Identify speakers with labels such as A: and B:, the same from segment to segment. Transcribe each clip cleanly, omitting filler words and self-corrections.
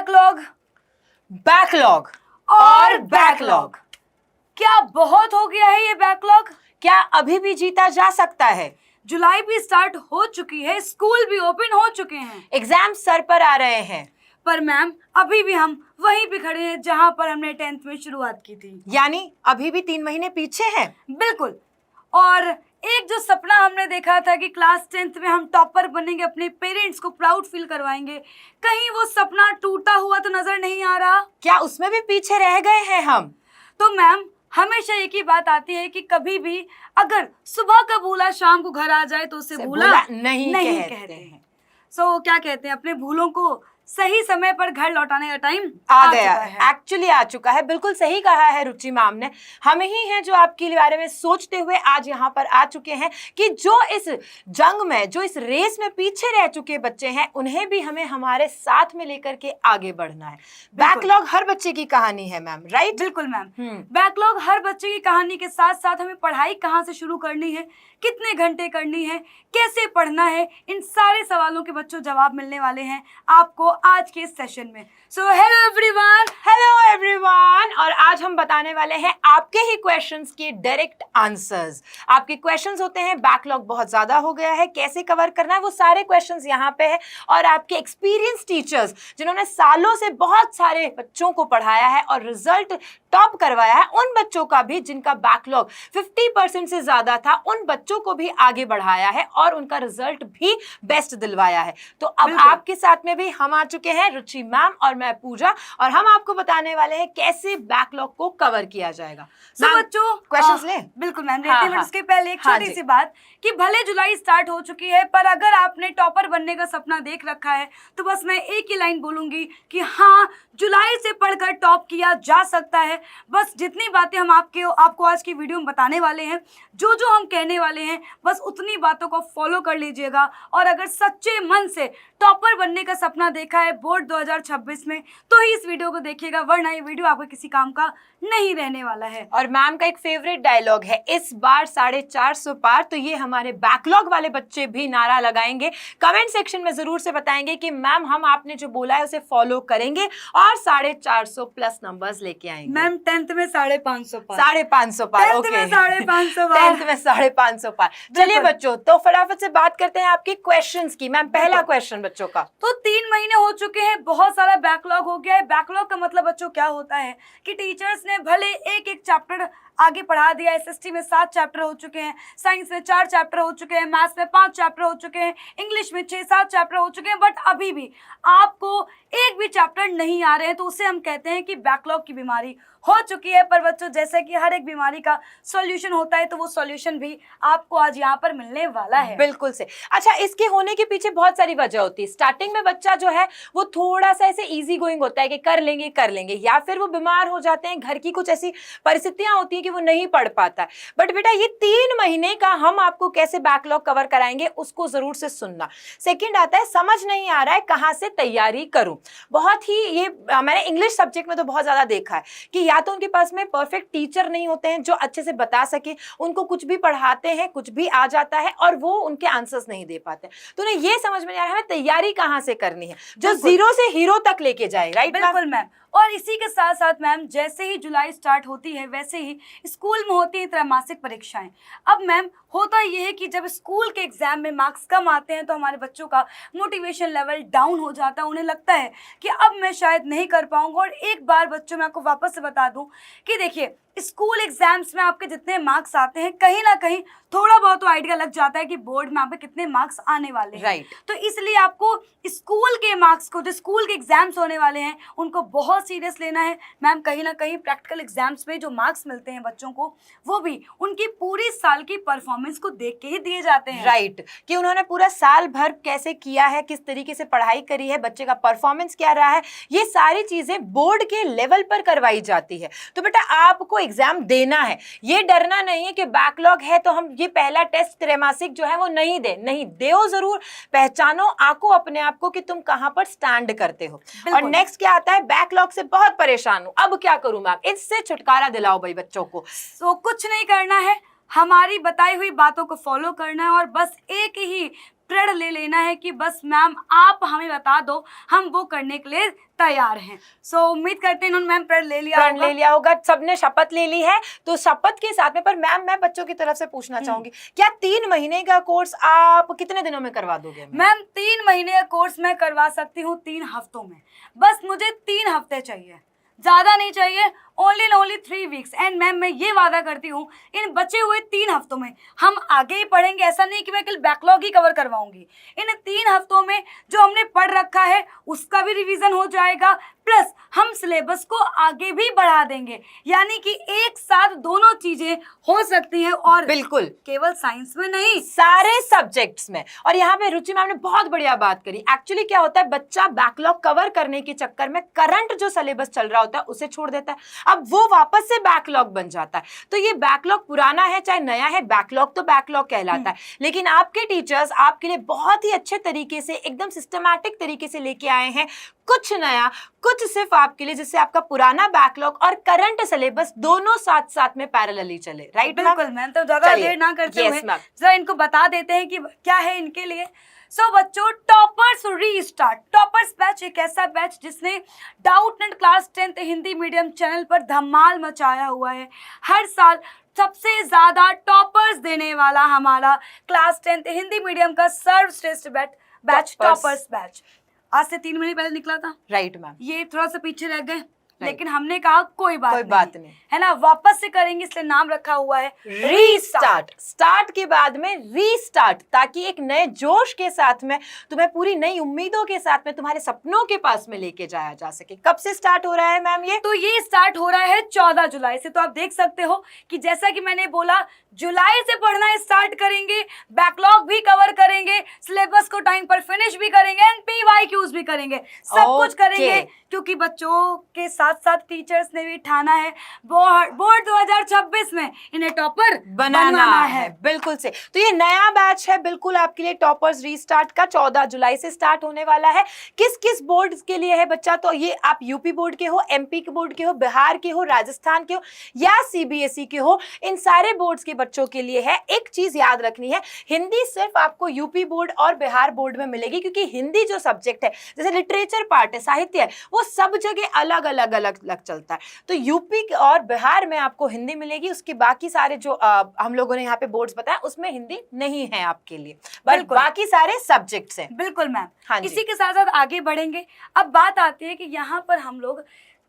A: Backlog
B: backlog
A: और backlog. क्या बहुत हो गया है ये बैकलॉग?
B: क्या अभी भी जीता जा सकता है?
A: जुलाई भी स्टार्ट हो चुकी है, स्कूल भी ओपन हो चुके हैं,
B: एग्जाम सर पर आ रहे हैं,
A: पर मैम अभी भी हम वहीं पे खड़े हैं जहां पर हमने 10th में शुरुआत की थी।
B: यानी अभी भी 3 महीने पीछे हैं।
A: बिल्कुल। और एक जो सपना हमने देखा था कि क्लास 10th में हम टॉपर बनेंगे, अपने पेरेंट्स को प्राउड फील करवाएंगे, कहीं वो सपना टूटा हुआ तो नजर नहीं आ रहा।
B: क्या उसमें भी पीछे रह गए हैं हम?
A: तो मैम हमेशा एक ही बात आती है कि कभी भी अगर सुबह का भूला शाम को घर आ जाए तो उसे भूला
B: नहीं कहते हैं।
A: सो क्या कहते हैं, अपने भूलों को सही समय पर घर लौटाने का टाइम
B: आ गया है, एक्चुअली आ चुका है। बिल्कुल सही कहा है रुचि मैम ने। हम ही हैं जो आपके बारे में सोचते हुए आज यहाँ पर आ चुके हैं कि जो इस जंग में, जो इस रेस में पीछे रह चुके बच्चे हैं, उन्हें भी हमें हमारे साथ में लेकर के आगे बढ़ना है। बैकलॉग हर बच्चे की कहानी है मैम, राइट?
A: बिल्कुल मैम। बैकलॉग हर बच्चे की कहानी के साथ साथ हमें पढ़ाई कहाँ से शुरू करनी है, कितने घंटे करनी है, कैसे पढ़ना है, इन सारे सवालों के बच्चों जवाब मिलने वाले हैं आपको आज के इस सेशन में। सो हेलो एवरीवन,
B: और आज हम बताने वाले हैं आपके ही क्वेश्चंस के डायरेक्ट आंसर्स। आपके क्वेश्चंस होते हैं बैकलॉग बहुत ज्यादा हो गया है, कैसे कवर करना है, वो सारे क्वेश्चंस यहाँ पे है। और आपके एक्सपीरियंस टीचर्स जिन्होंने सालों से बहुत सारे बच्चों को पढ़ाया है और रिजल्ट टॉप करवाया है, उन बच्चों का भी जिनका बैकलॉग 50% से ज्यादा था, उन बच्चों को भी आगे बढ़ाया है और उनका रिजल्ट भी बेस्ट दिलवाया है। तो अब आपके साथ में भी हम आ चुके हैं, रुचि मैम और मैं पूजा, और हम आपको बताने वाले हैं कैसे बैकलॉग को कवर किया जाएगा।
A: तो बच्चों
B: क्वेश्चंस ले।
A: बिल्कुल मैम, उसके पहले एक छोटी सी बात कि भले जुलाई स्टार्ट हो चुकी है, पर अगर आपने टॉपर बनने का सपना देख रखा है तो बस मैं एक ही लाइन बोलूंगी कि हाँ, जुलाई से पढ़कर टॉप किया जा सकता है। बस जितनी बातें हम आपको आज की वीडियो में बताने वाले हैं, जो जो हम कहने वाले हैं, बस उतनी बातों को फॉलो कर लीजिएगा। और अगर सच्चे मन से टॉपर बनने का सपना देखा है बोर्ड 2026 में, तो ही इस वीडियो को देखिएगा, वरना ये वीडियो आपको किसी काम का नहीं रहने वाला है।
B: और मैम का एक फेवरेट डायलॉग है, इस बार 450 पार। तो ये हमारे बैकलॉग वाले बच्चे भी नारा लगाएंगे, कमेंट सेक्शन में जरूर से बताएंगे कि मैम हम आपने जो बोला है उसे फॉलो करेंगे और 450 प्लस नंबर्स लेके आएंगे।
A: मैम 10th में 550 पार,
B: 550 पार, ओके
A: 550 पार,
B: 10th में 550 पार। चलिए बच्चों, तो फटाफट से बात करते हैं आपके क्वेश्चंस की। मैम पहला क्वेश्चन बच्चों का।
A: तो 3 महीने हो चुके हैं, बहुत सारा बैकलॉग हो गया है। बैकलॉग का मतलब बच्चों क्या होता है कि टीचर्स ने भले एक एक चैप्टर आगे पढ़ा दिया। एसएसटी में 7 चैप्टर हो चुके हैं, साइंस में 4 चैप्टर हो चुके हैं, मैथ्स में 5 चैप्टर हो चुके हैं, इंग्लिश में 6-7 चैप्टर हो चुके हैं, बट अभी भी आपको एक भी चैप्टर नहीं आ रहे हैं, तो उसे हम कहते हैं कि बैकलॉग की बीमारी हो चुकी है। पर बच्चों, जैसे कि हर एक बीमारी का सॉल्यूशन होता है, तो वो सॉल्यूशन भी आपको आज यहाँ पर मिलने वाला है।
B: बिल्कुल से। अच्छा, इसके होने के पीछे बहुत सारी वजह होती है। स्टार्टिंग में बच्चा जो है वो थोड़ा सा ऐसे इजी गोइंग होता है कि कर लेंगे, या फिर वो बीमार हो जाते हैं, घर की कुछ ऐसी परिस्थितियां होती है कि वो नहीं पढ़ पाता है। बट बेटा, ये 3 महीने का हम आपको कैसे बैकलॉग कवर कराएंगे, उसको जरूर से सुनना। सेकेंड आता है, समझ नहीं आ रहा है कहाँ से तैयारी करूं। बहुत ही ये मैंने इंग्लिश सब्जेक्ट में तो बहुत ज्यादा देखा है कि या तो उनके पास में परफेक्ट टीचर नहीं होते हैं जो अच्छे से बता सके, उनको कुछ भी पढ़ाते हैं, कुछ भी आ जाता है और वो उनके आंसर्स नहीं दे पाते। तो उन्हें ये समझ में नहीं आ रहा है तैयारी कहाँ से करनी है जो 0 से हीरो तक लेके जाए, राइट?
A: बिल्कुल मैम। और इसी के साथ साथ मैम, जैसे ही जुलाई स्टार्ट होती है वैसे ही स्कूल में होती है त्रैमासिक परीक्षाएं। अब मैम होता ये है कि जब स्कूल के एग्जाम में मार्क्स कम आते हैं तो हमारे बच्चों का मोटिवेशन लेवल डाउन हो जाता है। उन्हें लगता है कि अब मैं शायद नहीं कर पाऊंगा। और एक बार बच्चों, मैं आपको वापस से बता दूं कि देखिए, स्कूल एग्जाम्स में आपके जितने मार्क्स आते हैं, कहीं ना कहीं थोड़ा बहुत तो आइडिया लग जाता है कि बोर्ड में आपके कितने मार्क्स आने वाले हैं।
B: राइट।
A: तो इसलिए आपको स्कूल के मार्क्स को, जो स्कूल के एग्जाम्स होने वाले हैं, उनको बहुत सीरियस लेना है। मैम कहीं ना कहीं प्रैक्टिकल एग्जाम्स में जो मार्क्स मिलते हैं बच्चों को, वो भी उनकी पूरी साल की परफॉर्मेंस को देख के ही दिए जाते हैं।
B: राइट, कि उन्होंने पूरा साल भर कैसे किया है, किस तरीके से पढ़ाई करी है, बच्चे का परफॉर्मेंस क्या रहा है, ये सारी चीजें बोर्ड के लेवल पर करवाई जाती है। तो बेटा, आपको एग्जाम देना है, ये डरना नहीं है कि बैकलॉग है तो हम ये पहला टेस्ट त्रैमासिक जो है वो नहीं दो जरूर। पहचानो, आको अपने आप को कि तुम कहां पर स्टैंड करते हो। और नेक्स्ट क्या आता है, बैकलॉग से बहुत परेशान हूं, अब क्या करूं मैम? इससे छुटकारा दिलाओ भाई बच्चों को।
A: तो कुछ नहीं करना है, हमारी बताई हुई बातों को फॉलो करना है और बस एक ही प्रण ले लेना है कि बस मैम आप हमें बता दो, हम वो करने के लिए तैयार हैं। सो उम्मीद करते हैं इन्होंने मैम प्रण ले लिया
B: होगा, सबने शपथ ले ली है। तो शपथ के साथ में, पर मैम मैं बच्चों की तरफ से पूछना चाहूंगी, क्या 3 महीने का कोर्स आप कितने दिनों में करवा दोगे?
A: मैम 3 महीने का कोर्स मैं करवा सकती हूँ 3 हफ्तों में। बस मुझे 3 हफ्ते चाहिए, ज्यादा नहीं चाहिए, ओनली 3 वीक्स। एंड मैम मैं ये वादा करती हूँ इन बचे हुए 3 हफ्तों में हम आगे ही पढ़ेंगे। ऐसा नहीं कि मैं कल बैकलॉग ही कवर करवाऊंगी। इन 3 हफ्तों में जो हमने पढ़ रखा है उसका भी रिवीजन हो जाएगा, प्लस हम सिलेबस को आगे भी बढ़ा देंगे। यानी कि एक साथ दोनों चीजें हो सकती हैं, और
B: बिल्कुल
A: केवल साइंस में नहीं,
B: सारे सब्जेक्ट्स में। और यहाँ पे रुचि मैम ने बहुत बढ़िया बात करी। एक्चुअली क्या होता है, बच्चा बैकलॉग कवर करने के चक्कर में करंट जो सिलेबस चल रहा होता है उसे छोड़ देता है, अब वो वापस से बैकलॉग बन जाता है। तो ये बैकलॉग पुराना है चाहे नया है, बैकलॉग तो बैकलॉग कहलाता है। लेकिन आपके टीचर्स आपके लिए बहुत ही अच्छे तरीके से, एकदम सिस्टमैटिक तरीके से लेके आए हैं कुछ नया, कुछ सिर्फ आपके लिए, जिससे आपका पुराना बैकलॉग और करंट सिलेबस दोनों साथ साथ में पैरेलली चले। राइट?
A: बिल्कुल मैम। तो ज्यादा देर ना करते हुए जरा इनको बता देते हैं कि क्या है इनके लिए। सो बच्चों, टॉपर्स रीस्टार्ट। टॉपर्स बैच एक ऐसा बैच जिसने doubt net class 10th Hindi medium channel पर धमाल मचाया हुआ है। हर साल सबसे ज्यादा टॉपर्स देने वाला हमारा क्लास 10th हिंदी मीडियम का सर्वश्रेष्ठ बैच टॉपर्स बैच आज से 3 महीने पहले निकला था।
B: Right ma'am.
A: ये थोड़ा सा पीछे रह गए, लेकिन हमने कहा कोई बात नहीं, है ना, वापस से करेंगे, इसलिए नाम रखा हुआ है
B: रीस्टार्ट। स्टार्ट के बाद में रीस्टार्ट, ताकि एक नए जोश के साथ में, तुम्हें पूरी नई उम्मीदों के साथ में, तुम्हारे सपनों के पास में लेके जाया जा सके। कब से स्टार्ट हो रहा है मैम ये?
A: तो ये स्टार्ट हो रहा है 14 जुलाई से। तो आप देख सकते हो कि जैसा कि मैंने बोला, जुलाई से पढ़ना स्टार्ट करेंगे, बैकलॉग भी कवर करेंगे, सिलेबस को टाइम पर फिनिश भी करेंगे, एंड PYQs भी करेंगे, सब कुछ करेंगे, क्योंकि बच्चों के साथ साथ टीचर्स ने भी ठाना है बोर्ड 2026 में इन्हें टॉपर बनाना है।
B: बिल्कुल से। तो ये नया बैच है बिल्कुल आपके लिए, टॉपर्स रीस्टार्ट का 14 जुलाई से स्टार्ट होने वाला है। किस किस बोर्ड के लिए है बच्चा? तो ये आप यूपी बोर्ड के हो, MP के बोर्ड के हो, बिहार के हो, राजस्थान के हो या CBSE के हो, इन सारे बोर्ड्स के बच्चों के लिए है। एक चीज याद रखनी है, हिंदी सिर्फ आपको यूपी बोर्ड और बिहार बोर्ड में मिलेगी, क्योंकि हिंदी जो सब्जेक्ट है, जैसे लिटरेचर पार्ट है, साहित्य है, वो सब जगह अलग अलग चलता है। तो यूपी और बिहार में आपको हिंदी मिलेगी, उसके बाकी सारे जो हम लोगों ने यहाँ पे बोर्ड्स बताया उसमें हिंदी नहीं है आपके लिए, बट बाकी सारे सब्जेक्ट्स हैं।
A: बिल्कुल मैम।
B: हाँ,
A: इसी के साथ साथ आगे बढ़ेंगे। अब बात आती है कि यहाँ पर हम लोग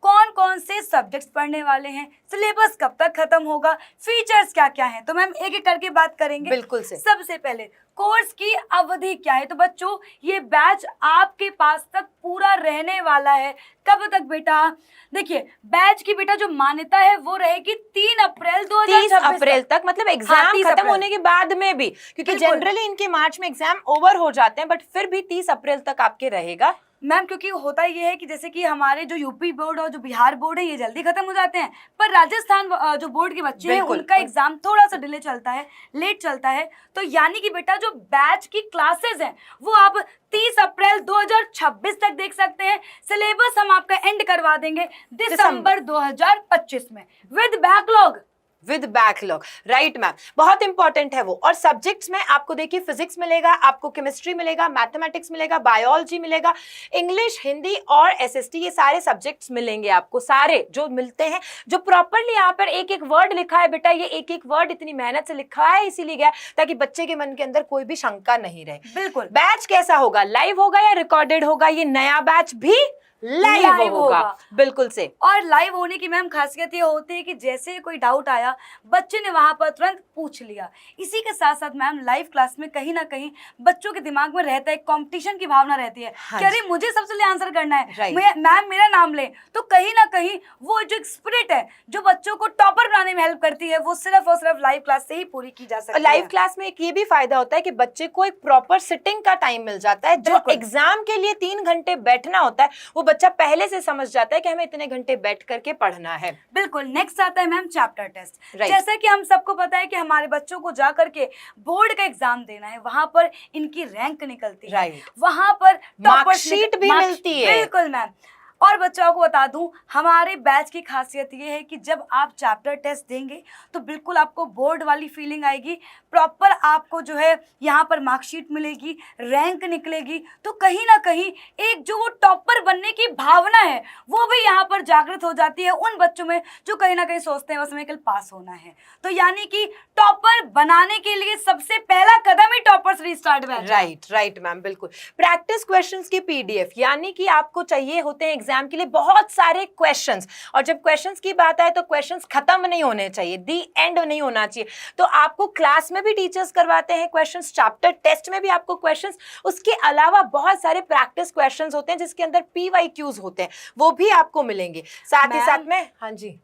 A: कौन कौन से सब्जेक्ट्स पढ़ने वाले हैं, सिलेबस कब तक खत्म होगा, फीचर्स क्या क्या हैं, तो मैम एक एक करके बात करेंगे।
B: बिल्कुल से।
A: सबसे पहले कोर्स की अवधि क्या है। तो बच्चों, ये बैच आपके पास तक पूरा रहने वाला है। कब तक बेटा? देखिए, बैच की बेटा जो मान्यता है वो रहेगी 3 अप्रैल 2026
B: 30 अप्रैल तक, मतलब एग्जाम खत्म होने के बाद में भी, क्योंकि जनरली इनके मार्च में एग्जाम ओवर हो जाते हैं, बट फिर भी 30 अप्रैल तक आपके रहेगा
A: मैम। क्योंकि होता ये है कि जैसे कि हमारे जो यूपी बोर्ड और जो बिहार बोर्ड है ये जल्दी खत्म हो जाते हैं, पर राजस्थान जो बोर्ड के बच्चे हैं उनका एग्जाम थोड़ा सा डिले चलता है, लेट चलता है। तो यानी कि बेटा जो बैच की क्लासेस हैं वो आप 30 अप्रैल 2026 तक देख सकते हैं। सिलेबस हम आपका एंड करवा देंगे दिसंबर 2025 में विद बैकलॉग।
B: राइट मैम, बहुत इंपॉर्टेंट है वो। और सब्जेक्ट्स में आपको देखिए, फिजिक्स मिलेगा, आपको केमिस्ट्री मिलेगा, मैथमेटिक्स मिलेगा, बायोलॉजी मिलेगा, इंग्लिश, हिंदी और SST, ये सारे सब्जेक्ट्स मिलेंगे आपको। सारे जो मिलते हैं, जो प्रॉपरली यहाँ पर एक एक वर्ड लिखा है बेटा, ये एक एक वर्ड इतनी मेहनत से लिखा है, इसीलिए गया ताकि बच्चे के मन के अंदर कोई भी शंका नहीं रहे।
A: बिल्कुल।
B: बैच कैसा होगा, लाइव होगा या रिकॉर्डेड होगा? ये नया बैच भी लाइव होगा। बिल्कुल से।
A: और लाइव होने की मैम खासियत ये होती है कि जैसे कोई डाउट आया, बच्चे ने वहां पर तुरंत पूछ लिया। इसी के साथ साथ मैम लाइव क्लास में कहीं ना कहीं बच्चों के दिमाग में रहता है, कंपटीशन की भावना रहती है।
B: हाँ,
A: अरे मुझे सबसे पहले आंसर करना है, मैम मेरा नाम ले। तो कहीं ना कहीं वो जो स्पिरिट है जो बच्चों को टॉपर बनाने में हेल्प करती है, वो सिर्फ और सिर्फ लाइव क्लास से ही पूरी की जा सकती है।
B: लाइव क्लास में एक ये भी फायदा होता है कि बच्चे को एक प्रॉपर सिटिंग का टाइम मिल जाता है। जो एग्जाम के लिए 3 घंटे बैठना होता है, वो बच्चा पहले से समझ जाता है कि हमें इतने घंटे बैठ करके पढ़ना है।
A: बिल्कुल। नेक्स्ट आता है मैम चैप्टर टेस्ट। जैसा कि हम सबको पता है कि हमारे बच्चों को जा करके बोर्ड का एग्जाम देना है, वहां पर इनकी रैंक निकलती है, वहां पर
B: मार्कशीट भी मिलती है।
A: बिल्कुल मैम। और बच्चों को बता दूं, हमारे बैच की खासियत ये है कि जब आप चैप्टर टेस्ट देंगे तो बिल्कुल आपको बोर्ड वाली फीलिंग आएगी, प्रॉपर आपको जो है यहाँ पर मार्कशीट मिलेगी, रैंक निकलेगी। तो कहीं ना कहीं एक जो वो टॉपर बनने की भावना है वो भी यहाँ पर जागृत हो जाती है उन बच्चों में जो कहीं ना कहीं सोचते हैं बस हमें कल पास होना है। तो यानी कि टॉपर बनाने के लिए सबसे पहला कदम ही toppers restart batch.
B: Right ma'am, बिल्कुल। प्रैक्टिस क्वेश्चंस की पीडीएफ, यानी कि आपको चाहिए होते हैं एग्जाम के लिए बहुत सारे क्वेश्चंस, और जब क्वेश्चंस की बात आए तो क्वेश्चंस खत्म नहीं होने चाहिए, दी एंड नहीं होना चाहिए। तो आपको क्लास में भी टीचर्स करवाते हैं क्वेश्चंस, चैप्टर टेस्ट में भी आपको क्वेश्चंस, उसके अलावा बहुत सारे प्रैक्टिस क्वेश्चंस होते हैं जिसके अंदर PYQs होते हैं, वो भी आपको मिलेंगे। साथ ही साथ में, हाँ जी,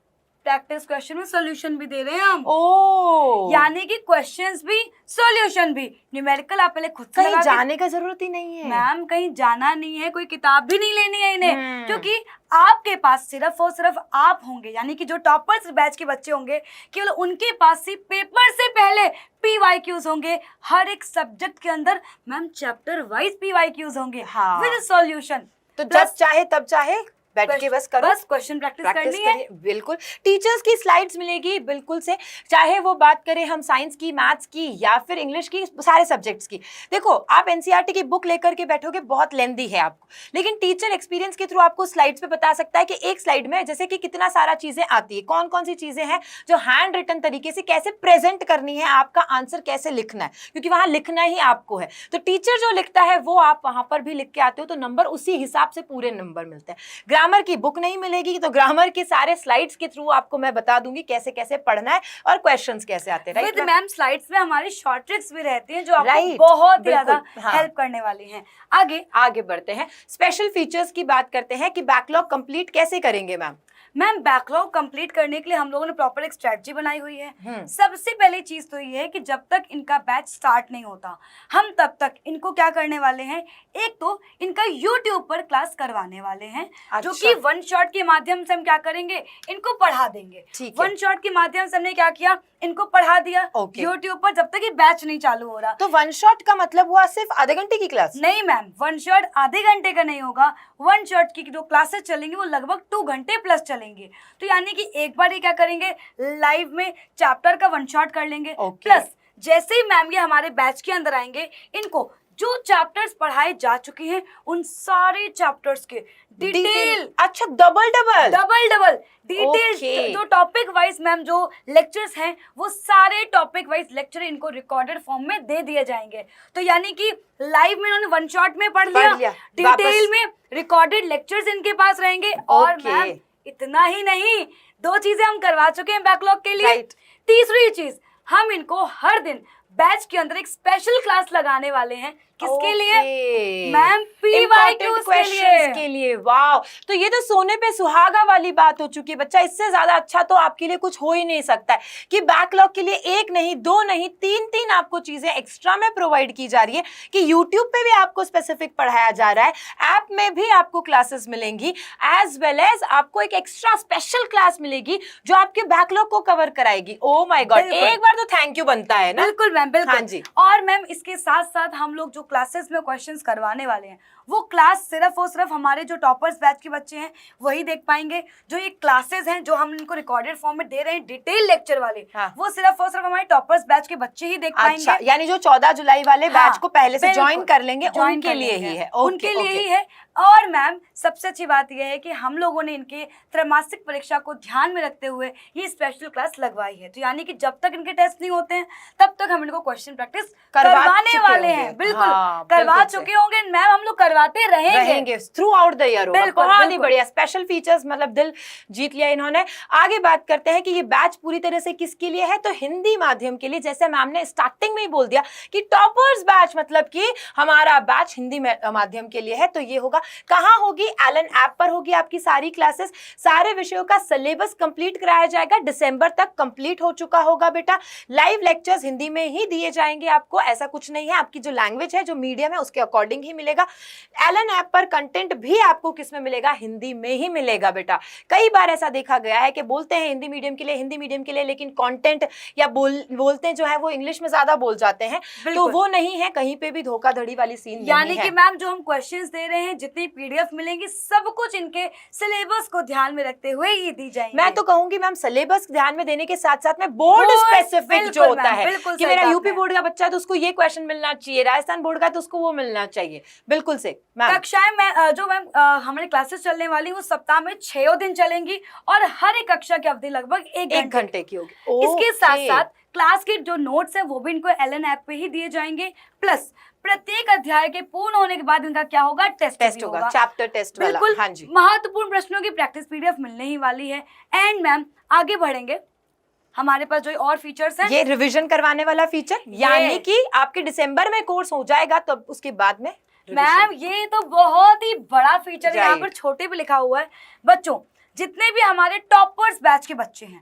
A: प्रैक्टिस क्वेश्चन में सॉल्यूशन भी दे रहे हैं हम।
B: ओ,
A: यानी कि क्वेश्चंस भी सॉल्यूशन भी। न्यूमेरिकल आप पहले खुद से
B: कहीं जाने का जरूरत ही नहीं है
A: मैम, कहीं जाना नहीं है, कोई किताब भी नहीं लेनी है इन्हें, क्योंकि आपके पास सिर्फ और सिर्फ आप होंगे, यानी कि जो टॉपर्स बैच के बच्चे होंगे केवल उनके पास ही पेपर से पहले PYQs होंगे। हर एक सब्जेक्ट के अंदर मैम चैप्टर वाइज PYQs होंगे विद सॉल्यूशन।
B: तो जब चाहे तब चाहे बैठ के बस करो,
A: बस क्वेश्चन प्रैक्टिस करनी है।
B: बिल्कुल। टीचर्स की स्लाइड्स मिलेगी बिल्कुल से, चाहे वो बात करें हम साइंस की, मैथ्स की या फिर इंग्लिश की, सारे सब्जेक्ट्स की। देखो, आप NCERT की बुक लेकर के बैठोगे, बहुत लेंदी है आपको, लेकिन टीचर एक्सपीरियंस के थ्रू आपको स्लाइड्स पे बता सकता है कि एक स्लाइड में जैसे कि कितना सारा चीजें आती है, कौन कौन सी चीजें हैं जो हैंड रिटन तरीके से कैसे प्रेजेंट करनी है, आपका आंसर कैसे लिखना है, क्योंकि वहां लिखना ही आपको है। तो टीचर जो लिखता है वो आप वहां पर भी लिख के आते हो, तो नंबर उसी हिसाब से पूरे नंबर मिलते हैं। ग्रामर की बुक नहीं मिलेगी तो ग्रामर के सारे स्लाइड्स के थ्रू आपको मैं बता दूंगी कैसे कैसे पढ़ना है और क्वेश्चंस कैसे आते हैं।
A: विद मैम स्लाइड्स में हमारी शॉर्ट ट्रिक्स भी रहती हैं जो आपको बहुत ज्यादा हेल्प करने वाली हैं।
B: आगे बढ़ते हैं, स्पेशल फीचर्स की बात करते हैं कि बैकलॉग कंप्लीट कैसे करेंगे मैम।
A: मैम बैकलॉग कंप्लीट करने के लिए हम लोगों ने प्रॉपर एक स्ट्रेटजी बनाई हुई है। सबसे पहली चीज तो ये है कि जब तक इनका बैच स्टार्ट नहीं होता हम तब तक इनको क्या करने वाले हैं, एक तो इनका YouTube पर क्लास करवाने वाले हैं। अच्छा। जो कि वन शॉट के माध्यम से हम क्या करेंगे, इनको पढ़ा देंगे। वन शॉट के माध्यम से हमने क्या किया, इनको पढ़ा दिया YouTube पर, जब तक ये बैच नहीं चालू हो रहा।
B: तो वन शॉट का मतलब हुआ सिर्फ आधे घंटे की क्लास?
A: नहीं मैम, वन शॉट आधे घंटे का नहीं होगा, वन शॉट की जो क्लासेस चलेंगी वो लगभग 2 घंटे प्लस चलेंगे। तो यानी कि एक बार ये क्या करेंगे, लाइव में चैप्टर का वन शॉट कर लेंगे। प्लस जैसे ही मैम ये हमारे बैच के अंदर आएंगे, इनको जो चैप्टर्स पढ़ाए जा चुके हैं उन सारे चैप्टर्स के डिटेल,
B: अच्छा डबल
A: डिटेल जो टॉपिक वाइज मैम जो लेक्चर्स हैं वो सारे टॉपिक वाइज लेक्चर इनको रिकॉर्डेड फॉर्म में दे दिए जाएंगे। तो यानी कि लाइव में इन्होंने वन शॉट में पढ़ लिया, डिटेल में रिकॉर्डेड लेक्चर्स इनके पास रहेंगे। और मैम इतना ही नहीं, 2 चीजें हम करवा चुके हैं बैकलॉग के लिए। तीसरी चीज, हम इनको हर दिन बैच के अंदर एक स्पेशल क्लास लगाने वाले हैं। किसके लिए मैम? PYQs
B: के लिए। वाह, तो ये तो सोने पे सुहागा वाली बात हो चुकी है बच्चा। इससे ज्यादा अच्छा तो आपके लिए कुछ हो ही नहीं सकता है कि बैकलॉग के लिए 1 नहीं 2 नहीं 3 आपको चीजें एक्स्ट्रा में प्रोवाइड की जा रही है कि यूट्यूब पे भी आपको स्पेसिफिक पढ़ाया जा रहा है, ऐप में भी आपको क्लासेस मिलेंगी, एज वेल एज आपको एक एक्स्ट्रा स्पेशल क्लास मिलेगी जो आपके बैकलॉग को कवर कराएगी। ओ माय गॉड, एक बार तो थैंक यू बनता है ना।
A: बिल्कुल मैम, बिल्कुल।
B: हाँ जी।
A: और मैम इसके साथ साथ हम लोग जो क्लासेस में क्वेश्चंस करवाने वाले हैं वो क्लास सिर्फ और सिर्फ हमारे जो टॉपर्स बैच के बच्चे हैं वही देख पाएंगे। जो ये क्लासेस हैं जो हम इनको रिकॉर्डेड फॉर्म में दे रहे हैं डिटेल लेक्चर वाले, वो सिर्फ और सिर्फ हमारे टॉपर्स बैच के बच्चे ही देख पाएंगे।
B: अच्छा, यानी जो 14 जुलाई वाले बैच को पहले से ज्वाइन कर लेंगे उनके लिए ही है।
A: उनके लिए ही है। और मैम सबसे अच्छी बात यह है कि हम लोगों ने इनके त्रैमासिक परीक्षा को ध्यान में रखते हुए ये स्पेशल क्लास लगवाई है। तो यानी कि जब तक इनके टेस्ट नहीं होते हैं तब तक हम इनको क्वेश्चन प्रैक्टिस करवाने वाले हैं। बिल्कुल करवा चुके होंगे मैम, हम लोग करवाते रहेंगे
B: थ्रू आउट द ईयर। बहुत ही बढ़िया स्पेशल फीचर्स, मतलब दिल जीत लिया इन्होंने। आगे बात करते हैं कि ये बैच पूरी तरह से किसके लिए है, तो हिंदी माध्यम के लिए। जैसे मैम ने स्टार्टिंग में ही बोल दिया कि टॉपर्स बैच मतलब कि हमारा बैच हिंदी माध्यम के लिए है। तो ये होगा कहाँ होगी, एलन ऐप पर होगी आपकी सारी क्लासेस। सारे विषयों का सिलेबस कंप्लीट कराया जाएगा, दिसंबर तक कंप्लीट हो चुका होगा बेटा। लाइव लेक्चर्स हिंदी में ही दिए जाएंगे आपको, ऐसा कुछ नहीं है। आपकी जो लैंग्वेज है, जो मीडियम है, उसके अकॉर्डिंग ही मिलेगा। एलन ऐप पर कंटेंट भी आपको किस में मिलेगा, हिंदी में ही मिलेगा बेटा। कई बार ऐसा देखा गया है कि बोलते हैं हिंदी मीडियम के लिए, लेकिन कंटेंट या बोलते जो है वो इंग्लिश में ज्यादा बोल जाते हैं, तो वो नहीं है, कहीं पे भी धोखाधड़ी वाली सीन नहीं है।
A: यानी कि मैम जो हम क्वेश्चंस दे रहे हैं, जितनी पीडीएफ मिलेंगी, सब कुछ इनके सिलेबस को ध्यान में रखते हुए ये दी जाएंगी।
B: मैं तो कहूंगी मैम सिलेबस ध्यान में देने के साथ साथ में बोर्ड स्पेसिफिक जो होता है कि मेरा यूपी बोर्ड का बच्चा है तो उसको ये क्वेश्चन मिलना चाहिए, राजस्थान बोर्ड का तो उसको वो मिलना चाहिए। बिल्कुल से मैम।
A: कक्षाएं में जो मैम हमारी क्लासेस चलने वाली वो सप्ताह में 6 दिन चलेंगी और हर एक कक्षा की अवधि लगभग 1 घंटे की होगी। इसके साथ साथ क्लास के जो नोट्स हैं वो भी इनको एलन ऐप पे ही दिए जाएंगे, प्लस प्रत्येक अध्याय के पूर्ण होने के बाद इनका क्या होगा, टेस्ट होगा,
B: चैप्टर टेस्ट वाला।
A: बिल्कुल।
B: हाँ जी,
A: महत्वपूर्ण प्रश्नों की प्रैक्टिस पीडीएफ मिलने ही वाली है। एंड मैम आगे बढ़ेंगे, हमारे पास जो और फीचर्स हैं,
B: ये रिवीजन करवाने वाला फीचर, यानी कि आपके दिसंबर में कोर्स हो जाएगा तो उसके बाद में
A: मैम ये तो बहुत ही बड़ा फीचर है। यहाँ पर छोटे पे लिखा हुआ है, बच्चों जितने भी हमारे टॉपर्स बैच के बच्चे हैं,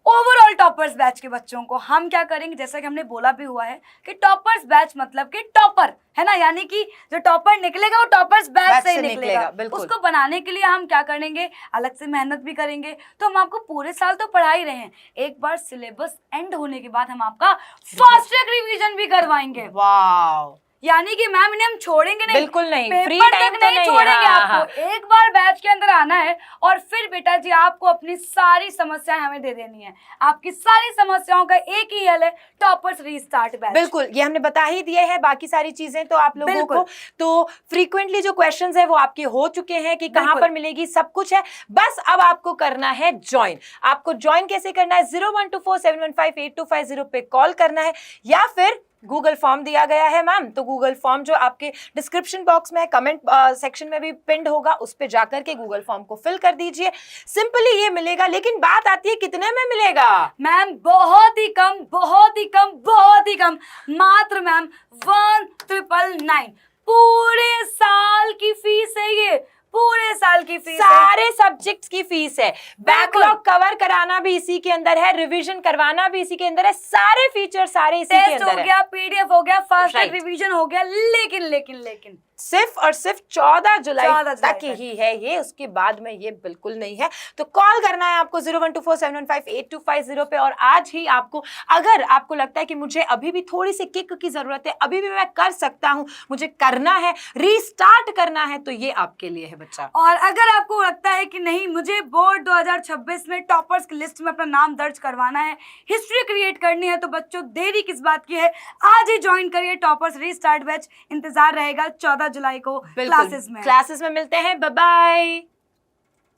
A: ओवरऑल टॉपर्स बैच के बच्चों को हम क्या करेंगे, जैसा कि हमने बोला भी हुआ है कि टॉपर्स बैच मतलब कि टॉपर है ना, यानी कि जो टॉपर निकलेगा वो टॉपर्स बैच से निकलेगा। उसको बनाने के लिए हम क्या करेंगे, अलग से मेहनत भी करेंगे। तो हम आपको पूरे साल तो पढ़ा ही रहे हैं, एक बार सिलेबस एंड होने के बाद हम आपका फास्ट ट्रैक रिवीजन भी करवाएंगे।
B: वाह,
A: यानी कि मैम इन्हें हम छोड़ेंगे नहीं,
B: बिल्कुल नहीं, फ्री
A: पेपर
B: टाइम
A: तक
B: तो
A: नहीं छोड़ेंगे आपको। एक बार बैच के अंदर आना है और फिर बेटा जी आपको अपनी सारी समस्याएं हमें दे देनी है। आपकी सारी समस्याओं का एक ही हल है, टॉपर्स रीस्टार्ट बैच।
B: बिल्कुल, ये हमने बता ही दिए हैं, बाकी सारी चीजें तो आप लोगों को तो फ्रीक्वेंटली जो क्वेश्चंस है वो आपके हो चुके हैं कि कहां पर मिलेगी, सब कुछ है। बस अब आपको करना है ज्वाइन। आपको ज्वाइन कैसे करना है, 0124715825 पे कॉल करना है, या फिर गूगल फॉर्म दिया गया है मैम, तो गूगल फॉर्म जो आपके डिस्क्रिप्शन बॉक्स में है, कमेंट सेक्शन में भी पिंड होगा, उस पे जाकर के गूगल फॉर्म को फिल कर दीजिए। सिंपली ये मिलेगा, लेकिन बात आती है कितने में मिलेगा
A: मैम, बहुत ही कम, बहुत ही कम, बहुत ही कम, मात्र मैम 1999 पूरे साल की फीस है। ये पूरे साल की फीस,
B: सारे सब्जेक्ट्स की फीस है। बैकलॉग कवर कराना भी इसी के अंदर है, रिवीजन करवाना भी इसी के अंदर है, सारे फीचर सारे इसी के अंदर है।
A: हो गया, पीडीएफ हो गया, फास्ट ट्रैक रिवीजन हो गया, लेकिन
B: सिर्फ और सिर्फ 14 जुलाई तक ही है ये, उसके बाद में ये बिल्कुल नहीं है। तो कॉल करना है आपको 0124715825 पे। और आज ही आपको, अगर आपको लगता है कि मुझे अभी भी थोड़ी सी किक की जरूरत है, अभी भी मैं कर सकता हूं, मुझे करना है, रीस्टार्ट करना है, तो ये आपके लिए है बच्चा।
A: और अगर आपको लगता है कि नहीं, मुझे बोर्ड 2026 में टॉपर्स की लिस्ट में अपना नाम दर्ज करवाना है, हिस्ट्री क्रिएट करनी है, तो बच्चों देरी किस बात की है, आज ही ज्वाइन करिए टॉपर्स रीस्टार्ट बैच। इंतजार रहेगा 14 जुलाई को क्लासेस में।
B: क्लासेस में मिलते हैं, बाय बाय।